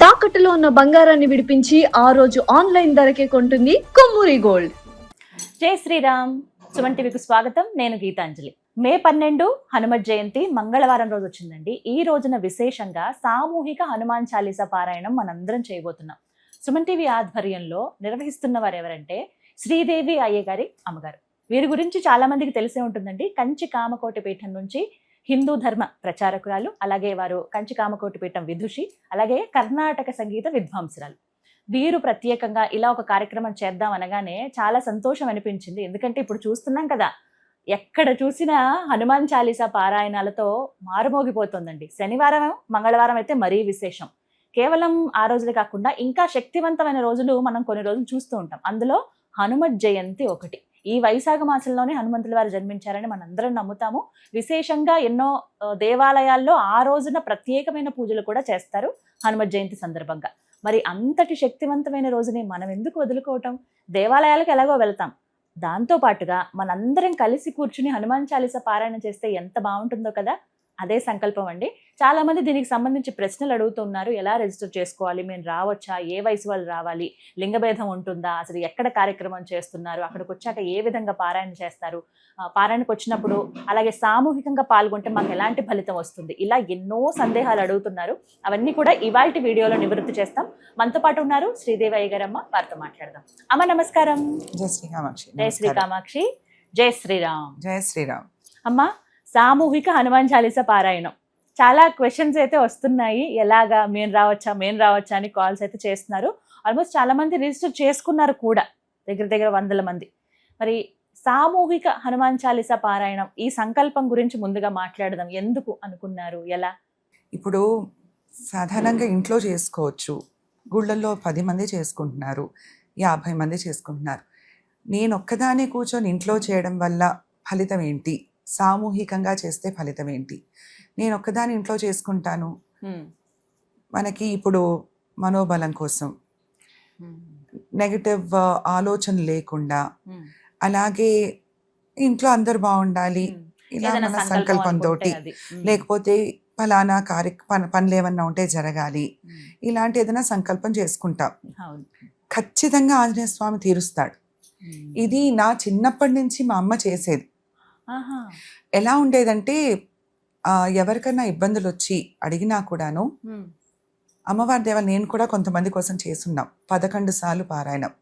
తాకట్టులో ఉన్న బంగారాన్ని విడిపించి ఆ రోజు ఆన్లైన్ ధరకే కొంటుంది కొమ్మూరి గోల్డ్. జై శ్రీరామ్. సుమన్ టీవీకి స్వాగతం. నేను గీతాంజలి. మే 12 హనుమత్ జయంతి మంగళవారం రోజు వచ్చిందండి. ఈ రోజున విశేషంగా సామూహిక హనుమాన్ చాలీసా పారాయణం మనందరం చేయబోతున్నాం. సుమన్ టీవీ ఆధ్వర్యంలో నిర్వహిస్తున్న వారు ఎవరంటే శ్రీదేవి అయ్యగారి అమ్మగారు. వీరి గురించి చాలా మందికి తెలిసే ఉంటుందండి. కంచి కామకోటి పీఠం నుంచి హిందూ ధర్మ ప్రచారకురాలు, అలాగే వారు కంచి కామకోటి పీఠం విదుషి, అలాగే కర్ణాటక సంగీత విద్వాంసురాలు. వీరు ప్రత్యేకంగా ఇలా ఒక కార్యక్రమం చేద్దాం అనగానే చాలా సంతోషం అనిపించింది. ఎందుకంటే ఇప్పుడు చూస్తున్నాం కదా, ఎక్కడ చూసినా హనుమాన్ చాలీసా పారాయణాలతో మారుమోగిపోతుందండి. శనివారం మంగళవారం అయితే మరీ విశేషం. కేవలం ఆ రోజులే కాకుండా ఇంకా శక్తివంతమైన రోజులు మనం కొన్ని రోజులు చూస్తూ ఉంటాం. అందులో హనుమత్ జయంతి ఒకటి. ఈ వైశాఖ మాసంలోనే హనుమంతుల వారు జన్మించారని మనందరం నమ్ముతాము. విశేషంగా ఎన్నో దేవాలయాల్లో ఆ రోజున ప్రత్యేకమైన పూజలు కూడా చేస్తారు హనుమత్ జయంతి సందర్భంగా. మరి అంతటి శక్తివంతమైన రోజుని మనం ఎందుకు వదులుకోవటం? దేవాలయాలకు ఎలాగో వెళ్తాం, దాంతో పాటుగా మనందరం కలిసి కూర్చుని హనుమాన్ చాలీసా పారాయణ చేస్తే ఎంత బాగుంటుందో కదా. అదే సంకల్పం అండి. చాలా మంది దీనికి సంబంధించి ప్రశ్నలు అడుగుతున్నారు. ఎలా రిజిస్టర్ చేసుకోవాలి, మేము రావచ్చా, ఏ వయసు వాళ్ళు రావాలి, లింగభేదం ఉంటుందా, అసలు ఎక్కడ కార్యక్రమం చేస్తున్నారు, అక్కడికి వచ్చాక ఏ విధంగా పారాయణ చేస్తారు, పారాయణకు వచ్చినప్పుడు అలాగే సామూహికంగా పాల్గొంటే మాకు ఎలాంటి ఫలితం వస్తుంది, ఇలా ఎన్నో సందేహాలు అడుగుతున్నారు. అవన్నీ కూడా ఇవాల్టి వీడియోలో నివృత్తి చేస్తాం. మనతో పాటు ఉన్నారు శ్రీదేవి అయ్యగారమ్మ. వారితో మాట్లాడదాం. అమ్మ నమస్కారం. జై శ్రీ కామాక్షి. జై శ్రీ కామాక్షి. జై శ్రీరామ్. జై శ్రీరామ్. అమ్మ, సామూహిక హనుమాన్ చాలీసా పారాయణం చాలా క్వశ్చన్స్ అయితే వస్తున్నాయి. ఎలాగా, మేము రావచ్చా అని కాల్స్ అయితే చేస్తున్నారు. ఆల్మోస్ట్ చాలా మంది రిజిస్టర్ చేసుకున్నారు కూడా, దగ్గర 100 మంది. మరి సామూహిక హనుమాన్ చాలీసా పారాయణం ఈ సంకల్పం గురించి ముందుగా మాట్లాడదాం. ఎందుకు అనుకున్నారు, ఎలా? ఇప్పుడు సాధారణంగా ఇంట్లో చేసుకోవచ్చు, గుళ్ళల్లో 10 మంది చేసుకుంటున్నారు, 50 మంది చేసుకుంటున్నారు. నేను ఒక్కదాన్ని కూర్చొని ఇంట్లో చేయడం వల్ల ఫలితం ఏంటి, సామూహికంగా చేస్తే ఫలితం ఏంటి? నేను ఒక్కదాని ఇంట్లో చేసుకుంటాను, మనకి ఇప్పుడు మనోబలం కోసం, నెగటివ్ ఆలోచన లేకుండా, అలాగే ఇంట్లో అందరు బాగుండాలి ఇలా మన సంకల్పంతో, లేకపోతే ఫలానా పనులు ఏమన్నా ఉంటే జరగాలి, ఇలాంటి ఏదైనా సంకల్పం చేసుకుంటాం, ఖచ్చితంగా ఆంజనేయ స్వామి తీరుస్తాడు. ఇది నా చిన్నప్పటి నుంచి మా అమ్మ చేసేది. ఎలా ఉండేదంటే, ఎవరికైనా ఇబ్బందులు వచ్చి అడిగినా కూడాను అమ్మవారి దేవాలు నేను కూడా కొంతమంది కోసం చేసున్నాం. 11 సార్లు పారాయణం,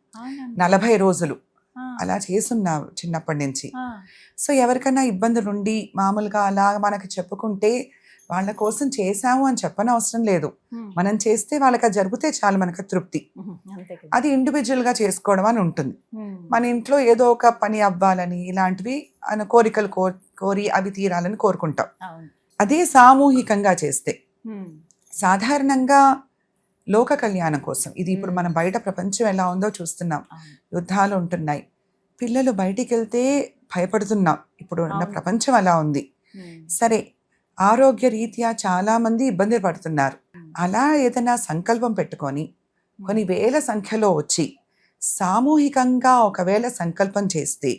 40 రోజులు అలా చేసున్నాం చిన్నప్పటి నుంచి. సో ఎవరికైనా ఇబ్బందులు ఉండి మామూలుగా అలా మనకి చెప్పుకుంటే వాళ్ళ కోసం చేశాము అని చెప్పని అవసరం లేదు. మనం చేస్తే వాళ్ళకి అది జరిగితే చాలు, మనకు తృప్తి. అది ఇండివిజువల్ గా చేసుకోవడం అని ఉంటుంది. మన ఇంట్లో ఏదో ఒక పని అవ్వాలని, ఇలాంటివి కోరికలు కోరి అవి తీరాలని కోరుకుంటాం. అదే సామూహికంగా చేస్తే, సాధారణంగా లోక కళ్యాణం కోసం, ఇది ఇప్పుడు మనం బయట ప్రపంచం ఎలా ఉందో చూస్తున్నాం, యుద్ధాలు ఉంటున్నాయి, పిల్లలు బయటికి వెళ్తే భయపడుతున్నాం. ఇప్పుడు ఉన్న ప్రపంచం అలా ఉంది. సరే, ఆరోగ్య రీత్యా చాలా మంది ఇబ్బంది పడుతున్నారు. అలా ఏదైనా సంకల్పం పెట్టుకొని కొన్ని వేల సంఖ్యలో వచ్చి సామూహికంగా ఒకవేళ సంకల్పం చేస్తే,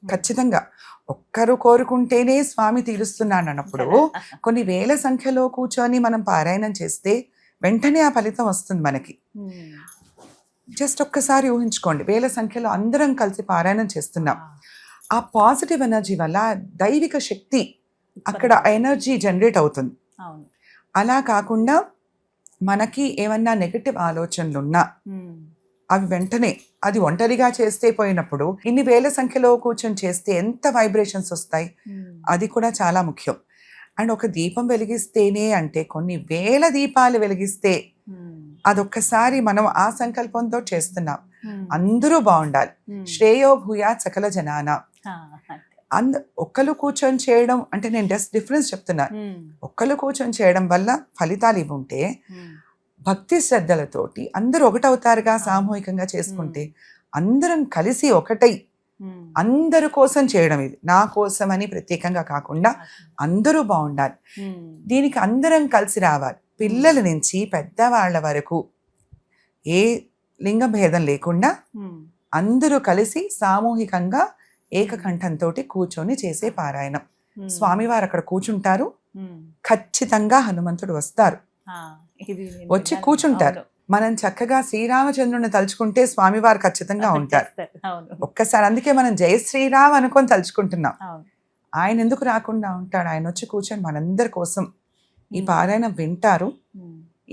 ఖచ్చితంగా ఒక్కరు కోరుకుంటేనే స్వామి తీరుస్తున్నాడు అన్నప్పుడు కొన్ని వేల సంఖ్యలో కూర్చొని మనం పారాయణం చేస్తే వెంటనే ఆ ఫలితం వస్తుంది మనకి. జస్ట్ ఒక్కసారి ఊహించుకోండి, వేల సంఖ్యలో అందరం కలిసి పారాయణం చేస్తున్నాం. ఆ పాజిటివ్ ఎనర్జీ వల్ల దైవిక శక్తి అక్కడ ఎనర్జీ జనరేట్ అవుతుంది. అలా కాకుండా మనకి ఏమన్నా నెగటివ్ ఆలోచనలు ఉన్నా అవి వెంటనే, అది ఒంటరిగా చేస్తే పోయినప్పుడు ఇన్ని వేల సంఖ్యలో కూర్చొని చేస్తే ఎంత వైబ్రేషన్స్ వస్తాయి, అది కూడా చాలా ముఖ్యం. అండ్ ఒక దీపం వెలిగిస్తేనే అంటే కొన్ని వేల దీపాలు వెలిగిస్తే, అదొక్కసారి మనం ఆ సంకల్పంతో చేస్తున్నాం. అందరూ బాగుండాలి, శ్రేయో భూయాత్ సకల జనానా. ఒక్కరు కూర్చొని చేయడం అంటే, నేను జస్ట్ డిఫరెన్స్ చెప్తున్నాను. ఒక్కరు కూర్చొని చేయడం వల్ల ఫలితాలు ఇవి ఉంటే, భక్తి శ్రద్ధలతోటి అందరూ ఒకటవుతారుగా. సామూహికంగా చేసుకుంటే అందరం కలిసి ఒకటై అందరి కోసం చేయడం, ఇది నా కోసం అని ప్రత్యేకంగా కాకుండా అందరూ బాగుండాలి. దీనికి అందరం కలిసి రావాలి, పిల్లల నుంచి పెద్దవాళ్ల వరకు ఏ లింగ భేదం లేకుండా అందరూ కలిసి సామూహికంగా ఏకకంఠంతో కూర్చొని చేసే పారాయణం. స్వామివారు అక్కడ కూర్చుంటారు, ఖచ్చితంగా హనుమంతుడు వస్తారు. ఇది వచ్చి కూర్చుంటారు. మనం చక్కగా శ్రీరామచంద్రుని తలుచుకుంటే స్వామివారు ఖచ్చితంగా ఉంటారు. అవును. ఒక్కసారి అందుకే మనం జయ శ్రీరామ్ అనుకొని తలుచుకుంటున్నాం. అవును. ఆయన ఎందుకు రాకుండా ఉంటాడు? ఆయన వచ్చి కూర్చొని మనందరి కోసం ఈ పారాయణం వింటారు.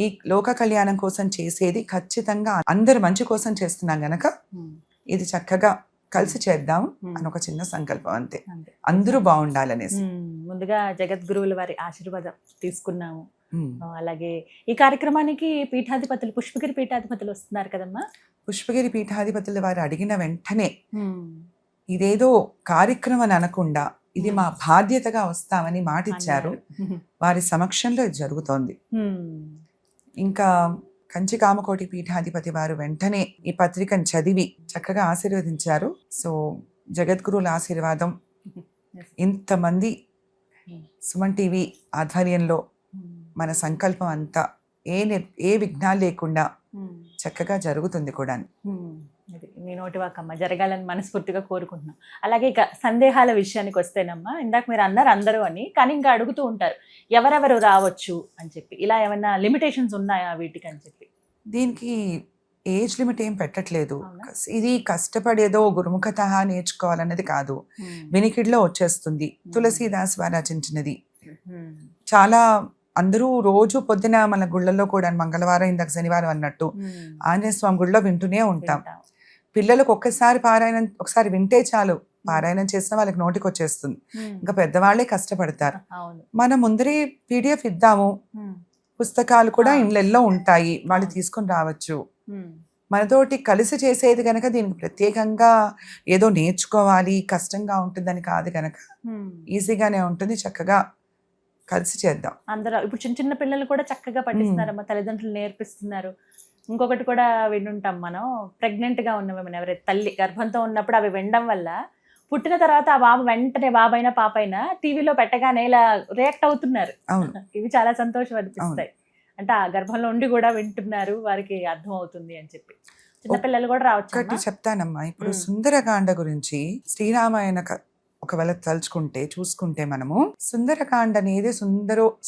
ఈ లోక కళ్యాణం కోసం చేసేది ఖచ్చితంగా అందరి మంచి కోసం చేస్తున్నాం గనక ఇది చక్కగా కలిసి చేద్దాం అని ఒక చిన్న సంకల్పం, అంతే. అందరూ బాగుండాలనేసి ముందుగా జగద్గురువుల వారి ఆశీర్వాదం తీసుకున్నాము. అలాగే ఈ కార్యక్రమానికి పీఠాధిపతులు, పుష్పగిరి పీఠాధిపతులు వస్తున్నారు కదమ్మా. పుష్పగిరి పీఠాధిపతుల వారు అడిగిన వెంటనే ఇదేదో కార్యక్రమం అనకుండా ఇది మా బాధ్యతగా వస్తామని మాటిచ్చారు. వారి సమక్షంలో ఇది జరుగుతోంది. ఇంకా కంచి కామకోటి పీఠాధిపతి వారు వెంటనే ఈ పత్రికను చదివి చక్కగా ఆశీర్వదించారు. సో జగద్గురువుల ఆశీర్వాదం, ఇంతమంది సుమన్ టీవీ ఆధ్వర్యంలో మన సంకల్పం అంతా ఏ విఘ్నాలు లేకుండా చక్కగా జరుగుతుంది కూడా. మీ నోటి వాకమ్మ జరగాలని మనస్ఫూర్తిగా కోరుకుంటున్నాం. అలాగే ఇక సందేహాల విషయానికి వస్తేనమ్మా, ఇందాక మీరు అన్నారు అందరూ అని, కానీ ఇంకా అడుగుతూ ఉంటారు ఎవరెవరు రావచ్చు అని చెప్పి. ఇలా ఏమైనా లిమిటేషన్స్ ఉన్నాయా వీటికి అని చెప్పి? దీనికి ఏజ్ లిమిట్ ఏం పెట్టట్లేదు. ఇది కష్టపడేదో గురుముఖత నేర్చుకోవాలన్నది కాదు, వినికిడిలో వచ్చేస్తుంది. తులసీదాస్ వారు రచించినది. చాలా అందరూ రోజు పొద్దున మన గుళ్ళల్లో కూడా మంగళవారం, ఇందాక శనివారం అన్నట్టు ఆంజనేయ స్వామి గుళ్ళో వింటూనే ఉంటాం. పిల్లలకు ఒకసారి వింటే చాలు, పారాయణం చేసిన వాళ్ళకి నోటికి వచ్చేస్తుంది. ఇంకా పెద్దవాళ్లే కష్టపడతారు. మనం ముందరే PDF ఇద్దాము, పుస్తకాలు కూడా ఇళ్ళల్లో ఉంటాయి, వాళ్ళు తీసుకొని రావచ్చు. మనతోటి కలిసి చేసేది గనక దీనికి ప్రత్యేకంగా ఏదో నేర్చుకోవాలి కష్టంగా ఉంటుందని కాదు గనక ఈజీగానే ఉంటుంది. చక్కగా కలిసి చేద్దాం. అందరూ ఇప్పుడు చిన్న చిన్న పిల్లలు కూడా చక్కగా పట్టిస్తున్నారమ్మా, తల్లిదండ్రులు నేర్పిస్తున్నారు. ఇంకొకటి కూడా వింటుంటాం మనం, ప్రెగ్నెంట్ గా ఉన్నవేమన్నా ఎవరైతే తల్లి గర్భంతో ఉన్నప్పుడు అవి వినడం వల్ల పుట్టిన తర్వాత ఆ బాబు వెంటనే, బాబైనా పాపైనా టీవీలో పెట్టగానే ఇలా రియాక్ట్ అవుతున్నారు. ఇవి చాలా సంతోషం అనిపిస్తాయి. అంటే ఆ గర్భంలో ఉండి కూడా వింటున్నారు, వారికి అర్థం అవుతుంది అని చెప్పి చిన్నపిల్లలు కూడా రావచ్చు. ఒకటి చెప్తానమ్మా, ఇప్పుడు సుందరకాండ గురించి శ్రీరామాయణ ఒకవేళ తలుచుకుంటే చూసుకుంటే మనము సుందరకాండ అనేది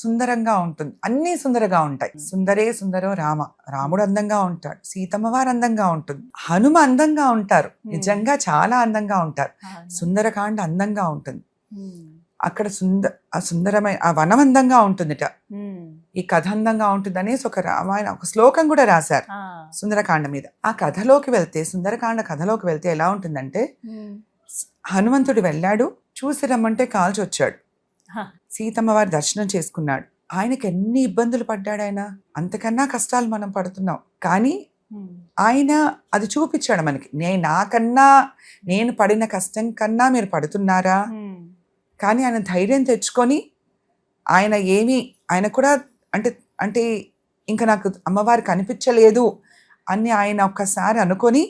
సుందరంగా ఉంటుంది, అన్ని సుందరంగా ఉంటాయి. సుందరే సుందరో రామ, రాముడు అందంగా ఉంటాడు, సీతమ్మ వారు అందంగా ఉంటుంది, హనుమ అందంగా ఉంటారు, నిజంగా చాలా అందంగా ఉంటారు. సుందరకాండ అందంగా ఉంటుంది. అక్కడ సుందరమైన ఆ వనం అందంగా ఉంటుందిట, ఈ కథ అందంగా ఉంటుంది అనేసి ఒక రామాయణ ఒక శ్లోకం కూడా రాశారు సుందరకాండ మీద. ఆ కథలోకి వెళ్తే, సుందరకాండ కథలోకి వెళ్తే ఎలా ఉంటుందంటే, హనుమంతుడు వెళ్ళాడు, చూసి రమ్మంటే కాల్చి వచ్చాడు, సీతమ్మ వారి దర్శనం చేసుకున్నాడు. ఆయనకి ఎన్ని ఇబ్బందులు పడ్డాడు ఆయన, అంతకన్నా కష్టాలు మనం పడుతున్నాం. కానీ ఆయన అది చూపించాడు మనకి, నేను పడిన కష్టం కన్నా మీరు పడుతున్నారా. కానీ ఆయన ధైర్యం తెచ్చుకొని ఆయన కూడా అంటే ఇంకా నాకు అమ్మవారు కనిపించలేదు అని ఆయన ఒక్కసారి అనుకొని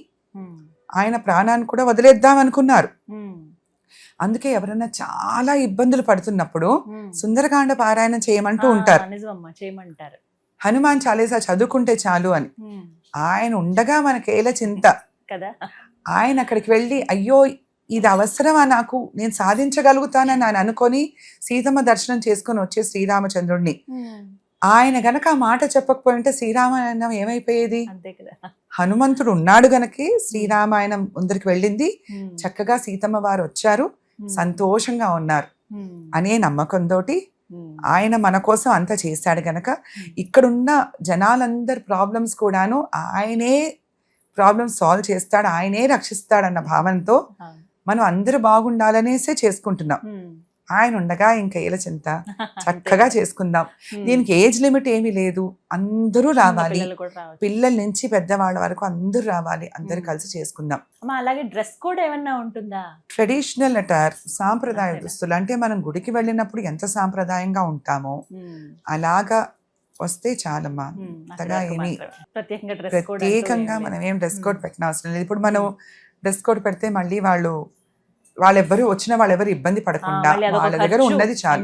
ఆయన ప్రాణాన్ని కూడా వదిలేద్దాం అనుకున్నారు. అందుకే ఎవరైనా చాలా ఇబ్బందులు పడుతున్నప్పుడు సుందరకాండ పారాయణం చేయమంటూ ఉంటారు, హనుమాన్ చాలీసా చదువుకుంటే చాలు అని. ఆయన ఉండగా మనకేల చింత కదా. ఆయన అక్కడికి వెళ్ళి అయ్యో ఇది అవసరమా నాకు, నేను సాధించగలుగుతానని ఆయన అనుకొని సీతమ్మ దర్శనం చేసుకొని వచ్చే శ్రీరామచంద్రుడిని ఆయన గనక ఆ మాట చెప్పకపోయింటే శ్రీరామాయణం ఏమైపోయేది? హనుమంతుడు ఉన్నాడు గనకే శ్రీరామాయణం ముందరికి వెళ్ళింది, చక్కగా సీతమ్మ వారు వచ్చారు, సంతోషంగా ఉన్నారు అనే నమ్మకంతో ఆయన మన కోసం అంతా చేశాడు గనక ఇక్కడున్న జనాలందరి ప్రాబ్లమ్స్ కూడాను ఆయనే ప్రాబ్లమ్స్ సాల్వ్ చేస్తాడు, ఆయనే రక్షిస్తాడన్న భావనతో మనం అందరూ బాగుండాలనేసే చేసుకుంటున్నాం. ఆయన ఉండగా ఇంకా ఏల చింత, చక్కగా చేసుకుందాం. దీనికి ఏజ్ లిమిట్ ఏమీ లేదు, అందరూ రావాలి, పిల్లల నుంచి పెద్దవాళ్ళ వరకు అందరూ రావాలి, అందరూ కలిసి చేసుకుందాం. అలాగే డ్రెస్ కోడ్ ఏమన్నా ఉంటుందా? ట్రెడిషనల్ అటైర్, సాంప్రదాయ దుస్తులు. అంటే మనం గుడికి వెళ్ళినప్పుడు ఎంత సాంప్రదాయంగా ఉంటామో అలాగా వస్తే చాలమ్మా. అంతగా ఏమి ప్రత్యేకంగా మనం ఏం డ్రెస్ కోడ్ పెట్టిన అవసరం లేదు. ఇప్పుడు మనం డ్రెస్ కోడ్ పెడితే మళ్ళీ వాళ్ళెవ్వరు ఇబ్బంది పడకుండా వాళ్ళ దగ్గర ఉన్నది చాలు.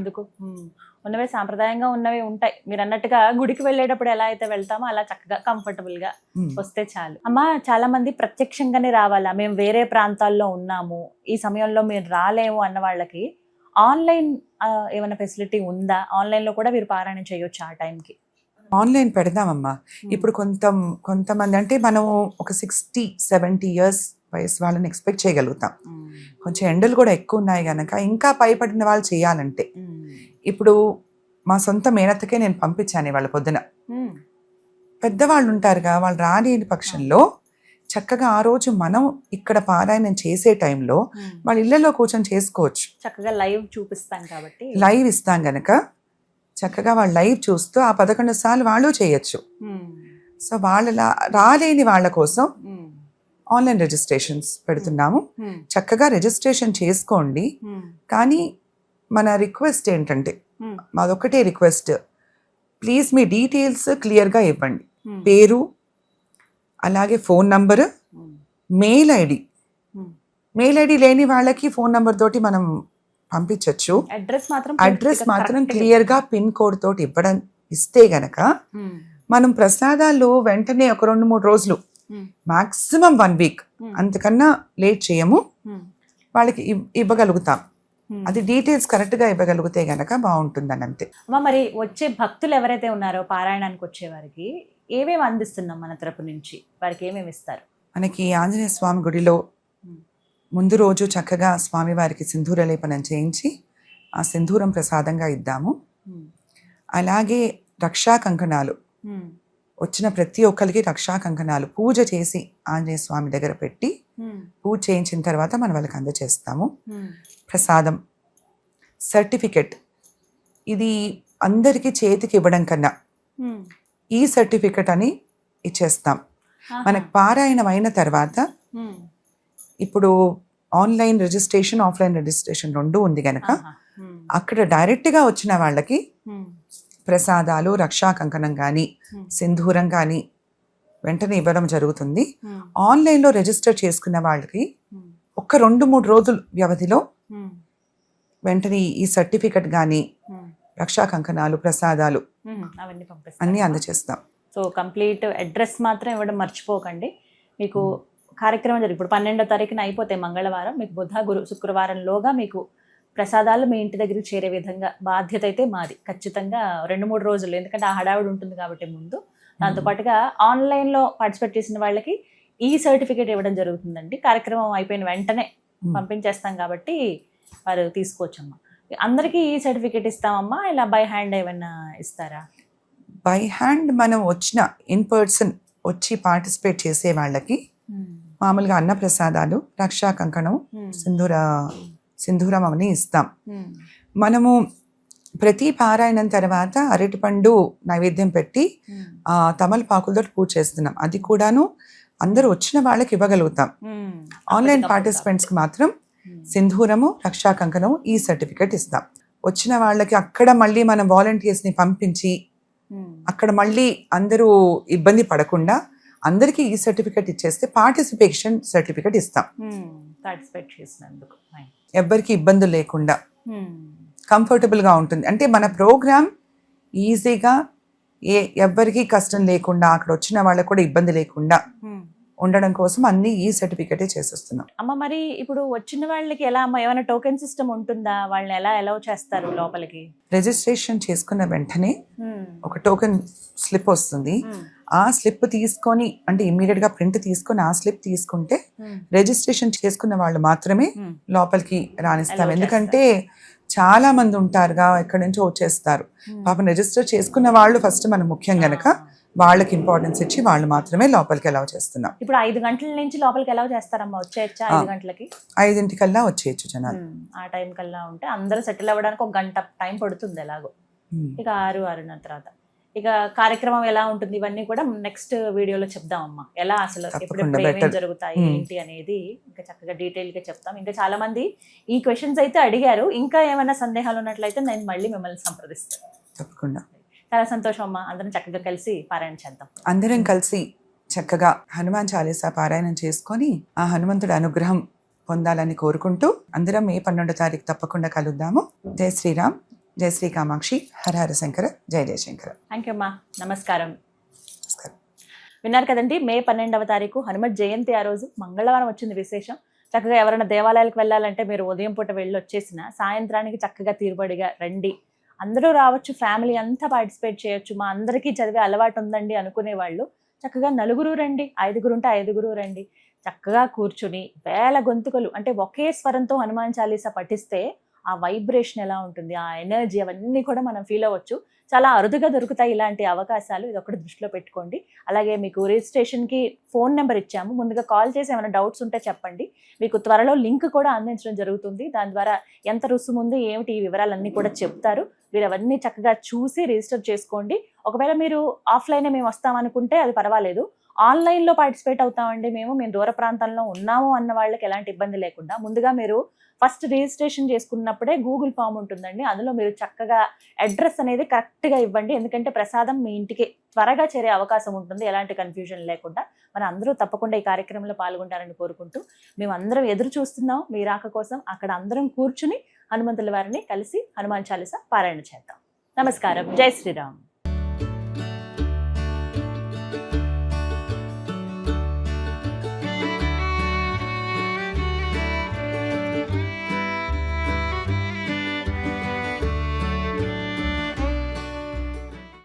ఉన్నవే సాంప్రదాయంగా ఉన్నవి ఉంటాయి. మీరు అన్నట్టుగా గుడికి వెళ్ళేటప్పుడు ఎలా అయితే వెళ్తామో అలా చక్కగా కంఫర్టబుల్ గా వస్తే చాలు. అమ్మా, చాలా మంది ప్రత్యక్షంగానే రావాలా, మేము వేరే ప్రాంతాల్లో ఉన్నాము, ఈ సమయంలో మీరు రాలేము అన్న వాళ్ళకి ఆన్లైన్ ఏమైనా ఫెసిలిటీ ఉందా? ఆన్లైన్ లో కూడా మీరు పారాయణం చేయొచ్చు ఆ టైంకి? ఆన్లైన్ పెడదామమ్మా. ఇప్పుడు కొంతమంది అంటే మనం ఒక 60-70 ఇయర్స్ వయసు వాళ్ళని ఎక్స్పెక్ట్ చేయగలుగుతాం. కొంచెం ఎండలు కూడా ఎక్కువ ఉన్నాయి కనుక ఇంకా పైపడిన వాళ్ళు చేయాలంటే ఇప్పుడు మా సొంత మేనత్తకే నేను పంపించాను వాళ్ళ పొద్దున. పెద్దవాళ్ళు ఉంటారుగా, వాళ్ళు రాని పక్షంలో చక్కగా ఆ రోజు మనం ఇక్కడ పారాయణం చేసే టైంలో వాళ్ళ ఇళ్లలో కూర్చొని చేసుకోవచ్చు. చక్కగా లైవ్ చూపిస్తాం కాబట్టి లైవ్ ఇస్తాం గనక చక్కగా వాళ్ళు లైవ్ చూస్తూ ఆ 11 సార్లు వాళ్ళు చేయొచ్చు. సో వాళ్ళ రాలేని వాళ్ళ కోసం ఆన్లైన్ రిజిస్ట్రేషన్స్ పెడుతున్నాము. చక్కగా రిజిస్ట్రేషన్ చేసుకోండి. కానీ మన రిక్వెస్ట్ ఏంటంటే, మాదొక్కటే రిక్వెస్ట్, ప్లీజ్ మీ డీటెయిల్స్ క్లియర్గా ఇవ్వండి. పేరు, అలాగే phone number, mail ID. Mail ID లేని వాళ్ళకి ఫోన్ నంబర్ తోటి మనం పంపించవచ్చు. అడ్రస్ మాత్రం క్లియర్గా పిన్ కోడ్ తోటి ఇస్తే గనక మనం ప్రసాదాలు వెంటనే ఒక 2-3 రోజులు, మాక్సిమం 1 వీక్, అంతకన్నా లేట్ చేయము, వాళ్ళకి ఇవ్వగలుగుతాం. అది డీటెయిల్స్ కరెక్ట్ గా ఇవ్వగలిగితే గనక బాగుంటుందని అంతే. మరి వచ్చే భక్తులు ఎవరైతే ఉన్నారో పారాయణానికి వచ్చే వారికి ఏమేమి అందిస్తున్నాం మన తరపు నుంచి? వారికి ఏమేమి ఇస్తారు? మనకి ఆంజనేయ స్వామి గుడిలో ముందు రోజు చక్కగా స్వామి వారికి సింధూర లేపనం చేయించి ఆ సింధూరం ప్రసాదంగా ఇద్దాము. అలాగే రక్షా కంకణాలు, వచ్చిన ప్రతి ఒక్కరికి రక్షా కంకణాలు పూజ చేసి ఆంజనేయ స్వామి దగ్గర పెట్టి పూజ చేయించిన తర్వాత మనం వాళ్ళకి అందజేస్తాము. ప్రసాదం, సర్టిఫికెట్, ఇది అందరికీ చేతికి ఇవ్వడం కన్నా ఈ సర్టిఫికెట్ అని ఇచ్చేస్తాం. మనకు పారాయణం అయిన తర్వాత ఇప్పుడు ఆన్లైన్ రిజిస్ట్రేషన్, ఆఫ్లైన్ రిజిస్ట్రేషన్ 2 ఉంది కనుక అక్కడ డైరెక్ట్గా వచ్చిన వాళ్ళకి ప్రసాదాలు, రక్షా కంకణం కానీ సింధూరం కానీ వెంటనే ఇవ్వడం జరుగుతుంది. ఆన్లైన్లో రిజిస్టర్ చేసుకున్న వాళ్ళకి ఒక 2-3 రోజుల వ్యవధిలో వెంటనే ఈ సర్టిఫికెట్ కానీ రక్షా కంకణాలు, ప్రసాదాలు అన్నీ అందజేస్తాం. సో కంప్లీట్ అడ్రస్ మాత్రం ఇవ్వడం మర్చిపోకండి. మీకు కార్యక్రమం జరిగి ఇప్పుడు 12వ తారీఖున అయిపోతే మంగళవారం, మీకు బుధ, గురు, శుక్రవారంలోగా మీకు ప్రసాదాలు మీ ఇంటి దగ్గరికి చేరే విధంగా బాధ్యత అయితే మాది. ఖచ్చితంగా 2-3 రోజులు, ఎందుకంటే ఆ హడావుడి ఉంటుంది కాబట్టి ముందు. దాంతోపాటుగా ఆన్లైన్లో పార్టిసిపేట్ చేసిన వాళ్ళకి ఈ సర్టిఫికేట్ ఇవ్వడం జరుగుతుందండి. కార్యక్రమం అయిపోయిన వెంటనే పంపించేస్తాం కాబట్టి వారు తీసుకోవచ్చమ్మా. అందరికీ ఈ సర్టిఫికేట్ ఇస్తామమ్మా, ఇలా బై హ్యాండ్ ఏమైనా ఇస్తారా? బై హ్యాండ్ మనం వచ్చిన ఇన్ పర్సన్ వచ్చి పార్టిసిపేట్ చేసే వాళ్ళకి మామూలుగా అన్న ప్రసాదాలు, రక్షా కంకణం, సింధూరం అవన్నీ ఇస్తాం. మనము ప్రతి పారాయణం తర్వాత అరటిపండు నైవేద్యం పెట్టి తమలపాకులతో పూజ చేస్తున్నాం. అది కూడాను అందరూ వచ్చిన వాళ్ళకి ఇవ్వగలుగుతాం. ఆన్లైన్ పార్టిసిపెంట్స్కి మాత్రం సింధూరము, రక్షా కంకణం, ఈ సర్టిఫికెట్ ఇస్తాం. వచ్చిన వాళ్ళకి అక్కడ మళ్ళీ మనం వాలంటీర్స్ని పంపించి అక్కడ మళ్ళీ అందరూ ఇబ్బంది పడకుండా అందరికీ ఈ సర్టిఫికెట్ ఇచ్చేస్తే పార్టిసిపేషన్ సర్టిఫికెట్ ఇస్తాం. పార్టిసిపేట్ చేసినందుకు ఎవ్వరికి ఇబ్బందులు లేకుండా కంఫర్టబుల్గా ఉంటుంది. అంటే మన ప్రోగ్రామ్ ఈజీగా ఎవ్వరికి కష్టం లేకుండా, అక్కడ వచ్చిన వాళ్ళకు కూడా ఇబ్బంది లేకుండా ఉండడం కోసం అన్ని ఈ సర్టిఫికెటే చేసేస్తున్నాం. అమ్మ, మరి ఇప్పుడు వచ్చిన వాళ్ళకి ఎలా అమ్మ, ఏమైనా టోకెన్ సిస్టమ్ ఉంటుందా? వాళ్ళని ఎలా అలౌ చేస్తారు లోపలికి? రిజిస్ట్రేషన్ చేసుకున్న వెంటనే ఒక టోకెన్ స్లిప్ వస్తుంది. ఆ స్లిప్ తీసుకొని, అంటే ఇమ్మీడియట్ గా ప్రింట్ తీసుకొని ఆ స్లిప్ తీసుకుంటే రిజిస్ట్రేషన్ చేసుకున్న వాళ్ళు మాత్రమే లోపలికి రాణిస్తాం. ఎందుకంటే చాలా మంది ఉంటారుగా, ఎక్కడి నుంచో వచ్చేస్తారు. పాపం రిజిస్టర్ చేసుకున్న వాళ్ళు ఫస్ట్ మనం ముఖ్యం గనక వాళ్ళకి ఇంపార్టెన్స్ ఇచ్చి వాళ్ళు మాత్రమే లోపలికి అలౌ చేస్తున్నాం. ఇప్పుడు 5 గంటల నుంచి లోపలికి అలౌ చేస్తారమ్మా? వచ్చేయచ్చా 5 గంటలకి? 5 వచ్చేయచ్చు జనాలు. ఆ టైం కల్లా ఉంటే అందరూ సెటిల్ అవ్వడానికి 1 గంట టైం పడుతుంది ఎలాగో. ఇక 6-6:30 తర్వాత ఇక కార్యక్రమం ఎలా ఉంటుంది ఇవన్నీ కూడా నెక్స్ట్ వీడియోలో చెప్దామమ్మా. ఎలా అసలు ఎప్పుడు ఏమేమి జరుగుతాయి ఏంటి అనేది ఇంకా చక్కగా డీటెయిల్ గా చెప్తాం. ఇంకా చాలా మంది ఈ క్వశ్చన్స్ అయితే అడిగారు. ఇంకా ఏమైనా సందేహాలు ఉన్నట్లయితే నేను మళ్ళీ మిమ్మల్ని సంప్రదిస్తాను. తప్పకుండా. చాలా సంతోషం అమ్మా. అందరం చక్కగా కలిసి పారాయణ చేద్దాం. అందరం కలిసి చక్కగా హనుమాన్ చాలీసా పారాయణం చేసుకొని ఆ హనుమంతుడి అనుగ్రహం పొందాలని కోరుకుంటూ అందరం మే 12వ తారీఖు తప్పకుండా కలుద్దాము. జై శ్రీరామ్, జై శ్రీ కామాక్షి, హర హర శంకర, జై జయశంకర. థ్యాంక్ యూ అమ్మా. నమస్కారం. విన్నారు కదండి, మే 12వ తారీఖు హనుమత్ జయంతి. ఆ రోజు మంగళవారం వచ్చింది విశేషం. చక్కగా ఎవరైనా దేవాలయాలకు వెళ్ళాలంటే మీరు ఉదయం పూట వెళ్ళి వచ్చేసిన సాయంత్రానికి చక్కగా తీరుబడిగా రండి. అందరూ రావచ్చు, ఫ్యామిలీ అంతా పార్టిసిపేట్ చేయొచ్చు, మా అందరికీ చదివే అలవాటు ఉందండి అనుకునే వాళ్ళు చక్కగా 4 రండి, 5 ఉంటే 5 రండి. చక్కగా కూర్చుని వేల గొంతుకలు అంటే ఒకే స్వరంతో హనుమాన్ చాలీసా పఠిస్తే ఆ వైబ్రేషన్ ఎలా ఉంటుంది, ఆ ఎనర్జీ అవన్నీ కూడా మనం ఫీల్ అవ్వచ్చు. చాలా అరుదుగా దొరుకుతాయి ఇలాంటి అవకాశాలు, ఇది ఒకటి దృష్టిలో పెట్టుకోండి. అలాగే మీకు రిజిస్ట్రేషన్కి ఫోన్ నెంబర్ ఇచ్చాము, ముందుగా కాల్ చేసి ఏమైనా డౌట్స్ ఉంటే చెప్పండి. మీకు త్వరలో లింక్ కూడా అందించడం జరుగుతుంది, దాని ద్వారా ఎంత రుసుము ఉంది ఏమిటి ఈ వివరాలన్నీ కూడా చెప్తారు. మీరు అవన్నీ చక్కగా చూసి రిజిస్టర్ చేసుకోండి. ఒకవేళ మీరు ఆఫ్లైనే మేము వస్తామనుకుంటే అది పర్వాలేదు, ఆన్లైన్లో పార్టిసిపేట్ అవుతామండి మేము దూర ప్రాంతంలో ఉన్నాము అన్న వాళ్ళకి ఎలాంటి ఇబ్బంది లేకుండా ముందుగా మీరు ఫస్ట్ రిజిస్ట్రేషన్ చేసుకున్నప్పుడే గూగుల్ ఫామ్ ఉంటుందండి, అందులో మీరు చక్కగా అడ్రస్ అనేది కరెక్ట్గా ఇవ్వండి. ఎందుకంటే ప్రసాదం మీ ఇంటికి త్వరగా చేరే అవకాశం ఉంటుంది, ఎలాంటి కన్ఫ్యూజన్ లేకుండా. మన అందరూ తప్పకుండా ఈ కార్యక్రమంలో పాల్గొంటారని కోరుకుంటూ మేము అందరం ఎదురు చూస్తున్నాం మీ రాక కోసం. అక్కడ అందరం కూర్చుని హనుమంతుల వారిని కలిసి హనుమాన్ చాలీసా పారాయణ చేద్దాం. నమస్కారం. జై శ్రీరామ్.